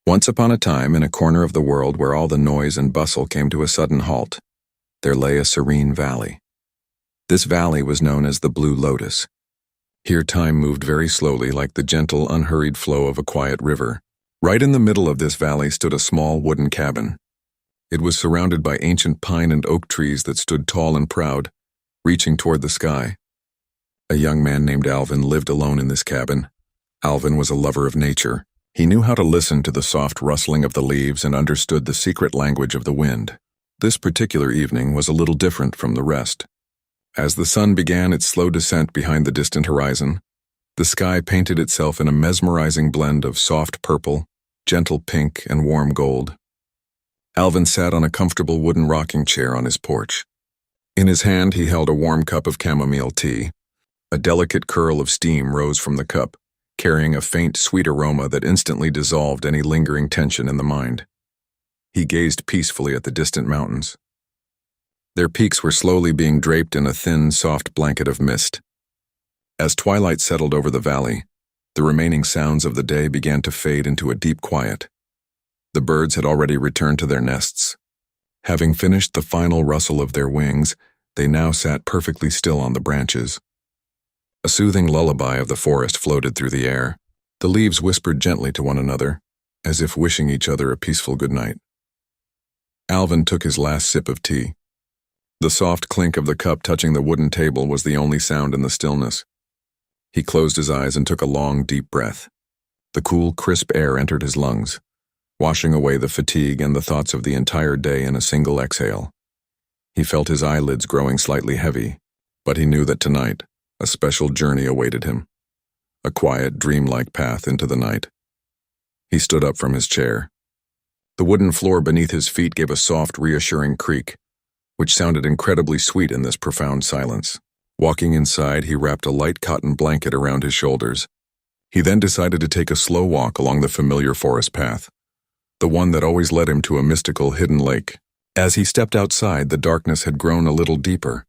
Once upon a time, in a corner of the world where all the noise and bustle came to a sudden halt, there lay a serene valley. This valley was known as the Blue Lotus. Here time moved very slowly, like the gentle, unhurried flow of a quiet river. Right in the middle of this valley stood a small wooden cabin. It was surrounded by ancient pine and oak trees that stood tall and proud, reaching toward the sky. A young man named Alvin lived alone in this cabin. Alvin was a lover of nature. He knew how to listen to the soft rustling of the leaves and understood the secret language of the wind. This particular evening was a little different from the rest. As the sun began its slow descent behind the distant horizon, the sky painted itself in a mesmerizing blend of soft purple, gentle pink, and warm gold. Alvin sat on a comfortable wooden rocking chair on his porch. In his hand he held a warm cup of chamomile tea. A delicate curl of steam rose from the cup, carrying a faint, sweet aroma that instantly dissolved any lingering tension in the mind. He gazed peacefully at the distant mountains. Their peaks were slowly being draped in a thin, soft blanket of mist. As twilight settled over the valley, the remaining sounds of the day began to fade into a deep quiet. The birds had already returned to their nests. Having finished the final rustle of their wings, they now sat perfectly still on the branches. A soothing lullaby of the forest floated through the air. The leaves whispered gently to one another, as if wishing each other a peaceful good night. Alvin took his last sip of tea. The soft clink of the cup touching the wooden table was the only sound in the stillness. He closed his eyes and took a long, deep breath. The cool, crisp air entered his lungs, washing away the fatigue and the thoughts of the entire day in a single exhale. He felt his eyelids growing slightly heavy, but he knew that tonight, a special journey awaited him, a quiet, dreamlike path into the night. He stood up from his chair. The wooden floor beneath his feet gave a soft, reassuring creak, which sounded incredibly sweet in this profound silence. Walking inside, he wrapped a light cotton blanket around his shoulders. He then decided to take a slow walk along the familiar forest path, the one that always led him to a mystical, hidden lake. As he stepped outside, the darkness had grown a little deeper.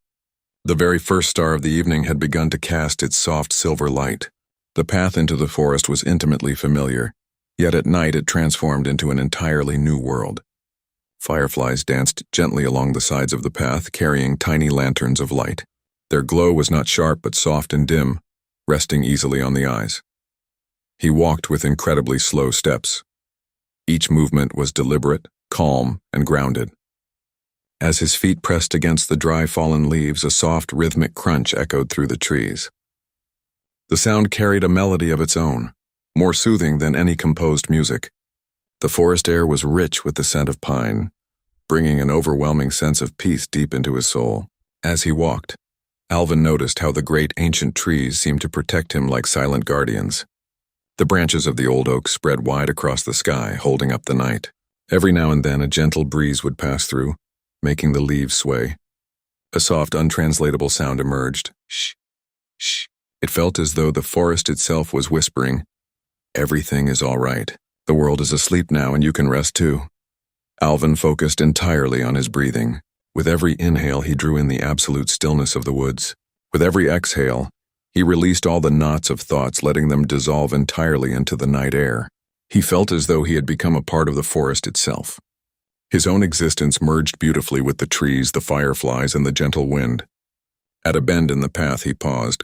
The very first star of the evening had begun to cast its soft silver light. The path into the forest was intimately familiar, yet at night it transformed into an entirely new world. Fireflies danced gently along the sides of the path, carrying tiny lanterns of light. Their glow was not sharp but soft and dim, resting easily on the eyes. He walked with incredibly slow steps. Each movement was deliberate, calm, and grounded. As his feet pressed against the dry fallen leaves, a soft rhythmic crunch echoed through the trees. The sound carried a melody of its own, more soothing than any composed music. The forest air was rich with the scent of pine, bringing an overwhelming sense of peace deep into his soul. As he walked, Alvin noticed how the great ancient trees seemed to protect him like silent guardians. The branches of the old oak spread wide across the sky, holding up the night. Every now and then a gentle breeze would pass through, making the leaves sway. A soft, untranslatable sound emerged. Shh, shh. It felt as though the forest itself was whispering, "Everything is all right. The world is asleep now and you can rest too." Alvin focused entirely on his breathing. With every inhale, he drew in the absolute stillness of the woods. With every exhale, he released all the knots of thoughts, letting them dissolve entirely into the night air. He felt as though he had become a part of the forest itself. His own existence merged beautifully with the trees, the fireflies, and the gentle wind. At a bend in the path, he paused.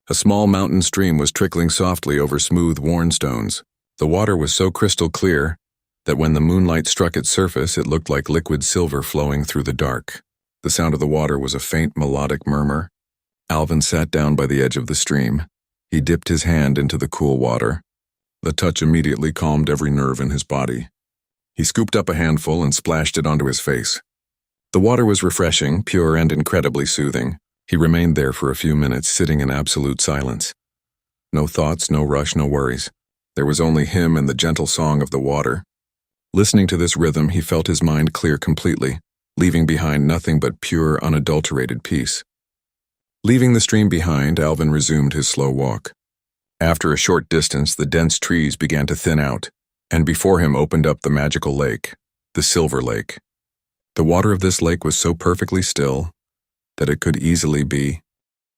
A small mountain stream was trickling softly over smooth, worn stones. The water was so crystal clear that when the moonlight struck its surface, it looked like liquid silver flowing through the dark. The sound of the water was a faint, melodic murmur. Alvin sat down by the edge of the stream. He dipped his hand into the cool water. The touch immediately calmed every nerve in his body. He scooped up a handful and splashed it onto his face. The water was refreshing, pure, and incredibly soothing. He remained there for a few minutes, sitting in absolute silence. No thoughts, no rush, no worries. There was only him and the gentle song of the water. Listening to this rhythm, he felt his mind clear completely, leaving behind nothing but pure, unadulterated peace. Leaving the stream behind, Alvin resumed his slow walk. After a short distance, the dense trees began to thin out, and before him opened up the magical lake, the Silver Lake. The water of this lake was so perfectly still that it could easily be